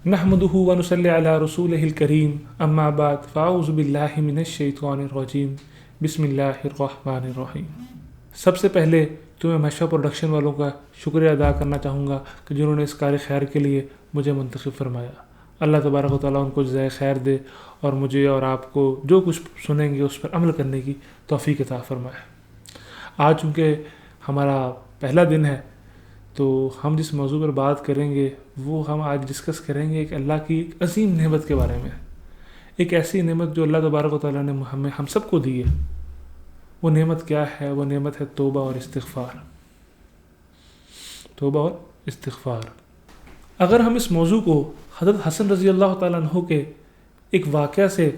نحمده ونصلي على رسوله الكريم اما بعد فاعوذ باللہ من الشیطان الرجیم بسم اللہ الرحمن الرحیم۔ سب سے پہلے تو میں مشا پروڈکشن والوں کا شکریہ ادا کرنا چاہوں گا کہ جنہوں نے اس کار خیر کے لیے مجھے منتخب فرمایا۔ اللہ تبارک و تعالیٰ ان کو جزائے خیر دے اور مجھے اور آپ کو جو کچھ سنیں گے اس پر عمل کرنے کی توفیق عطا فرمائے۔ آج چونکہ ہمارا پہلا دن ہے تو ہم جس موضوع پر بات کریں گے وہ ہم آج ڈسکس کریں گے ایک اللہ کی ایک عظیم نعمت کے بارے میں، ایک ایسی نعمت جو اللہ تبارک و تعالیٰ نے ہم سب کو دی ہے۔ وہ نعمت کیا ہے؟ وہ نعمت ہے توبہ اور استغفار۔ توبہ اور استغفار۔ اگر ہم اس موضوع کو حضرت حسن رضی اللہ تعالیٰ عنہ کے ایک واقعہ سے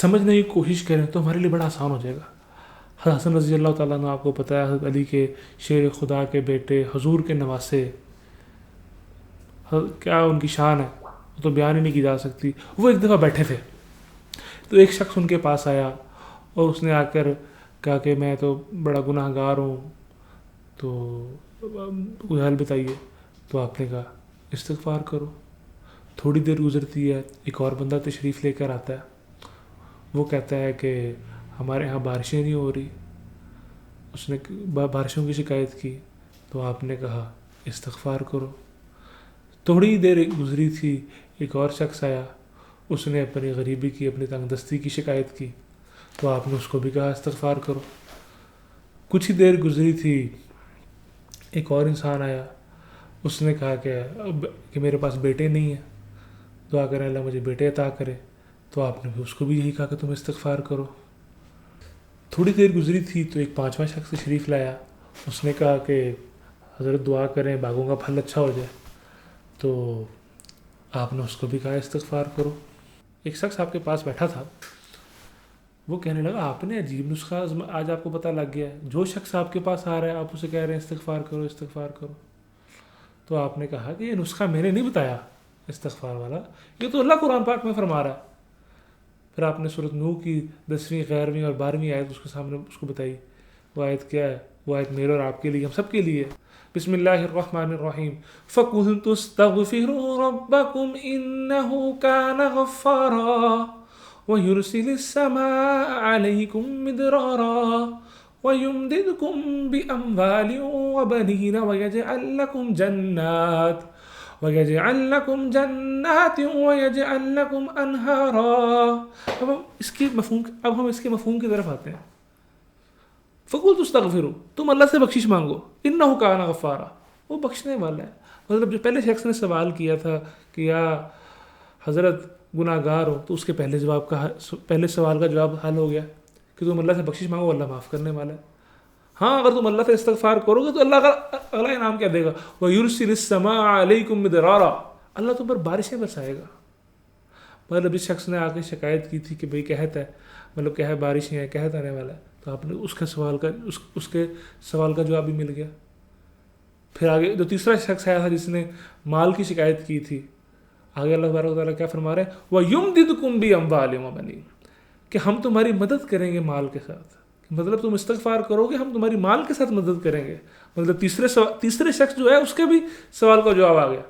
سمجھنے کی کوشش کریں تو ہمارے لیے بڑا آسان ہو جائے گا۔ حضرت حسن رضی اللہ تعالیٰ عنہ آپ کو پتہ ہے حضرت علی کے شیر خدا کے بیٹے، حضور کے نواسے، کیا ان کی شان ہے وہ تو بیان ہی نہیں کی جا سکتی۔ وہ ایک دفعہ بیٹھے تھے تو ایک شخص ان کے پاس آیا اور اس نے آ کر کہا کہ میں تو بڑا گناہ گار ہوں، تو کوئی حل بتائیے۔ تو آپ نے کہا استغفار کرو۔ تھوڑی دیر گزرتی ہے، ایک اور بندہ تشریف لے کر آتا ہے۔ وہ کہتا ہے کہ ہمارے ہاں بارشیں نہیں ہو رہی۔ اس نے بارشوں کی شکایت کی تو آپ نے کہا استغفار کرو۔ تھوڑی دیر گزری تھی، ایک اور شخص آیا، اس نے اپنی غریبی کی، اپنی تنگ دستی کی شکایت کی تو آپ نے اس کو بھی کہا استغفار کرو۔ کچھ ہی دیر گزری تھی، ایک اور انسان آیا، اس نے کہا کہ میرے پاس بیٹے نہیں ہیں، دعا کریں اللہ مجھے بیٹے عطا کرے، تو آپ نے بھی اس کو بھی یہی کہا کہ تم استغفار کرو۔ تھوڑی دیر گزری تھی تو ایک پانچواں شخص تشریف لایا، اس نے کہا کہ حضرت دعا کریں باغوں کا پھل اچھا ہو جائے، تو آپ نے اس کو بھی کہا استغفار کرو۔ ایک شخص آپ کے پاس بیٹھا تھا، وہ کہنے لگا آپ نے عجیب نسخہ آج آپ کو پتہ لگ گیا ہے، جو شخص آپ کے پاس آ رہا ہے آپ اسے کہہ رہے ہیں استغفار کرو استغفار کرو۔ تو آپ نے کہا کہ یہ نسخہ میں نے نہیں بتایا استغفار والا، یہ تو اللہ قرآن پاک میں فرما رہا ہے۔ پھر آپ نے سورۃ نوح کی 10ویں 11ویں اور 12ویں آیت اس کے سامنے اس کو بتائی۔ وہ آیت کیا ہے؟ وہ آیت میرے اور آپ کے لیے، ہم سب کے لیے۔ بسم اللہ الرحمن الرحیم فَقُلْتُ اسْتَغْفِرُوا رَبَّكُمْ إِنَّهُ كَانَ غَفَّارًا وَيُرْسِلِ السَّمَاءَ عَلَيْكُمْ مِدْرَارًا وَيُمْدِدْكُمْ بِأَمْوَالٍ وَبَنِينَ وَيَجْعَلْ لَكُمْ جَنَّاتٍ وَيَجْعَلْ لَكُمْ أَنْهَارًا۔ اب ہم اس کے مفہوم کی طرف آتے ہیں۔ فَقُلْتُ اسْتَغْفِرُوا، تم اللہ سے بخشش مانگو، إِنَّهُ كَانَ غَفَّارًا، وہ بخشنے والا ہے۔ مطلب جو پہلے شخص نے سوال کیا تھا کہ یا حضرت گناہ گار ہو، تو اس کے پہلے سوال کا جواب حل ہو گیا کہ تم اللہ سے بخشش مانگو، اللہ معاف کرنے والا ہے۔ ہاں اگر تم اللہ سے استغفار کرو گے تو اللہ کا اگلا انعام کیا دے گا؟ وَيُرْسِلِ السَّمَاءَ عَلَيْكُمْ مِدْرَارًا، اللہ تم پر بارشیں برسائے گا۔ مطلب اس شخص نے آ کے شکایت کی تھی کہ بھئی قحط ہے، مطلب کیا ہے بارشیں ہیں، قحط آنے والا ہے، تو آپ نے اس کے سوال کا جواب بھی مل گیا۔ پھر آگے جو تیسرا شخص آیا تھا جس نے مال کی شکایت کی تھی، آگے اللہ تبارک و تعالیٰ کیا فرما رہے ہیں؟ وَيُمْدِدْكُمْ بِأَمْوَالٍ وَبَنِينَ، کہ ہم تمہاری مدد کریں گے مال کے ساتھ۔ مطلب تم استغفار کرو گے، ہم تمہاری مال کے ساتھ مدد کریں گے۔ مطلب تیسرے شخص جو ہے اس کے بھی سوال کا جواب آ گیا۔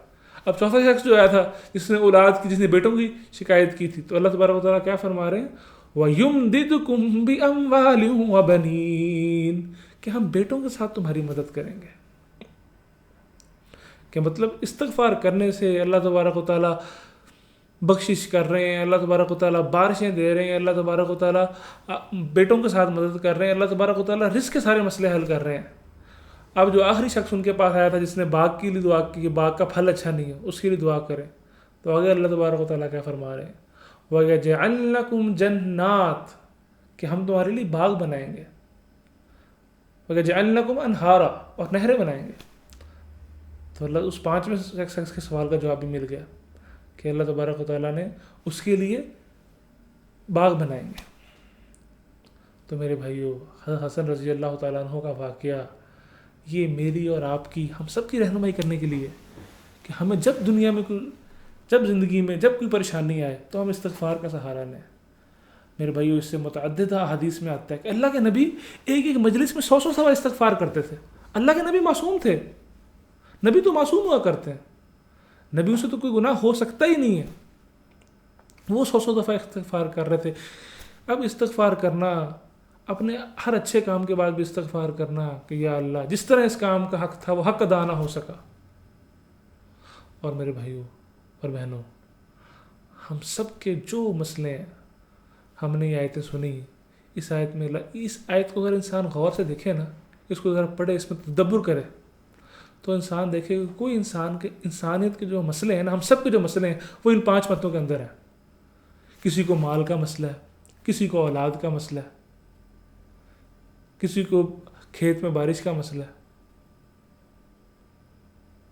اب چوتھا شخص جو آیا تھا جس نے اولاد کی، جس نے بیٹوں کی شکایت کی تھی، تو اللہ تبارک و تعالیٰ کیا فرما رہے ہیں؟ وَيُمْدِدْكُمْ بِأَمْوَالٍ وَبَنِينَ، کہ ہم بیٹوں کے ساتھ تمہاری مدد کریں گے۔ کہ مطلب استغفار کرنے سے اللہ تبارک و تعالیٰ بخشش کر رہے ہیں، اللہ تبارک و تعالیٰ بارشیں دے رہے ہیں، اللہ تبارک و تعالیٰ بیٹوں کے ساتھ مدد کر رہے ہیں، اللہ تبارک و تعالیٰ رزق کے سارے مسئلے حل کر رہے ہیں۔ اب جو آخری شخص ان کے پاس آیا تھا جس نے باغ کے لیے دعا کی کہ باغ کا پھل اچھا نہیں ہے، اس کے لیے دعا کریں، تو آگے اللہ تبارک و تعالیٰ کیا فرما رہے ہیں؟ وَيَجْعَلْ لَكُمْ جَنَّاتٍ، کہ ہم تمہارے لیے باغ بنائیں گے، وَيَجْعَلْ لَكُمْ أَنْهَارًا، اور نہریں بنائیں گے۔ تو اللہ اس پانچویں شخص کے سوال کا جواب بھی مل گیا کہ اللہ تبارک و تعالیٰ نے اس کے لیے باغ بنائیں گے۔ تو میرے بھائیو، حضرت حسن رضی اللہ تعالیٰ عنہ کا واقعہ یہ میری اور آپ کی، ہم سب کی رہنمائی کرنے کے لیے کہ ہمیں جب دنیا میں جب زندگی میں جب کوئی پریشانی آئے تو ہم استغفار کا سہارا لیں۔ میرے بھائیو، اس سے متعدد حدیث میں آتا ہے کہ اللہ کے نبی ایک مجلس میں 100 دفعہ استغفار کرتے تھے۔ اللہ کے نبی معصوم تھے، نبی تو معصوم ہوا کرتے ہیں، نبیوں سے تو کوئی گناہ ہو سکتا ہی نہیں ہے، وہ 100 دفعہ استغفار کر رہے تھے. اب استغفار کرنا، اپنے ہر اچھے کام کے بعد بھی استغفار کرنا کہ یا اللہ جس طرح اس کام کا حق تھا وہ حق ادا نہ ہو سکا. اور میرے بھائیوں اور بہنوں، ہم سب کے جو مسئلے ہیں، ہم نے یہ آیتیں سنی، اس آیت کو اگر انسان غور سے دیکھے نا، اس کو ذرا پڑھے، اس میں تدبر کرے، تو انسان دیکھے کہ کوئی انسانیت کے جو مسئلے ہیں نا، ہم سب کے جو مسئلے ہیں وہ ان 5 باتوں کے اندر ہیں. کسی کو مال کا مسئلہ ہے، کسی کو اولاد کا مسئلہ ہے، کسی کو کھیت میں بارش کا مسئلہ ہے،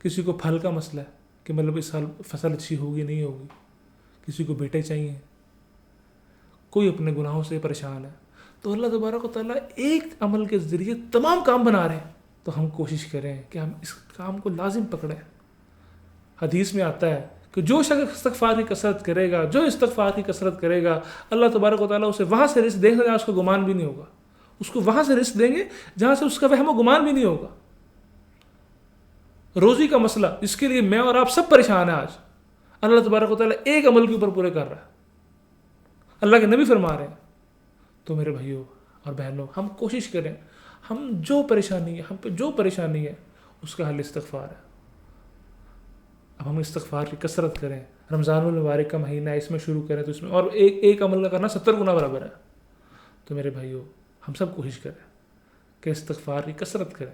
کسی کو پھل کا مسئلہ ہے کہ مطلب اس سال فصل اچھی ہوگی نہیں ہوگی، کسی کو بیٹے چاہیے، کوئی اپنے گناہوں سے پریشان ہے. تو اللہ تبارک و تعالیٰ ایک عمل کے ذریعے تمام کام بنا رہے ہیں. تو ہم کوشش کریں کہ ہم اس کام کو لازم پکڑیں. حدیث میں آتا ہے کہ جو شخص استغفار کی کثرت کرے گا اللہ تبارک و تعالیٰ اسے وہاں سے رزق دیں گے جہاں اس کو گمان بھی نہیں ہوگا. اس کو وہاں سے رزق دیں گے جہاں سے اس کا وہم و گمان بھی نہیں ہوگا. روزی کا مسئلہ جس کے لیے میں اور آپ سب پریشان ہیں آج، اللہ تبارک و تعالیٰ ایک عمل کے اوپر پورے کر رہا ہے. اللہ کے نبی فرما رہے ہیں. تو میرے بھائیوں اور بہنوں، ہم کوشش کریں، ہم پہ جو پریشانی ہے اس کا حل استغفار ہے. اب ہم استغفار کی کثرت کریں. رمضان المبارک کا مہینہ ہے، اس میں شروع کریں تو اس میں اور ایک عمل کا کرنا 70 گنا برابر ہے. تو میرے بھائیوں، ہم سب کوشش کریں کہ استغفار کی کثرت کریں.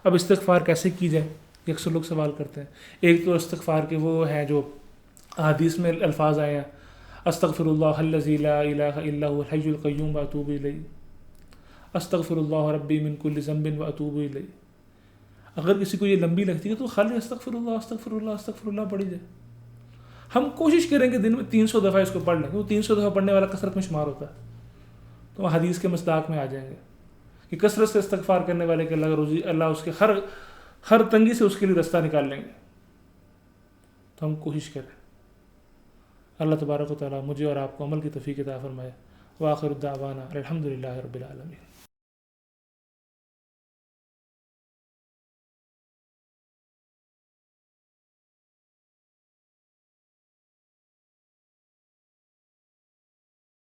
اب استغفار کیسے کی جائے، یہ اکثر لوگ سوال کرتے ہیں. ایک تو استغفار کے وہ ہیں جو حدیث میں الفاظ آئے ہیں، استغفر اللہ الذی لا الہ الا هو الحی القیوم واتوب الیہ، استغفر اللہ ربی من کل ذنب واتوب الیہ. اگر کسی کو یہ لمبی لگتی ہے تو خالی استغفر اللہ پڑھی جائے. ہم کوشش کریں کہ دن میں 300 دفعہ اس کو پڑھ لیں. وہ 300 دفعہ پڑھنے والا کثرت میں شمار ہوتا ہے. تو حدیث کے مصداق میں آ جائیں گے کہ کثرت سے استغفار کرنے والے کے اللہ اس کے ہر تنگی سے اس کے لیے رستہ نکال لیں گے. تو ہم کوشش کریں. اللہ تبارک و تعالیٰ مجھے اور آپ کو عمل کی توفیق عطا فرمائے. وآخر الدعوانا الحمد للہ رب العالمین.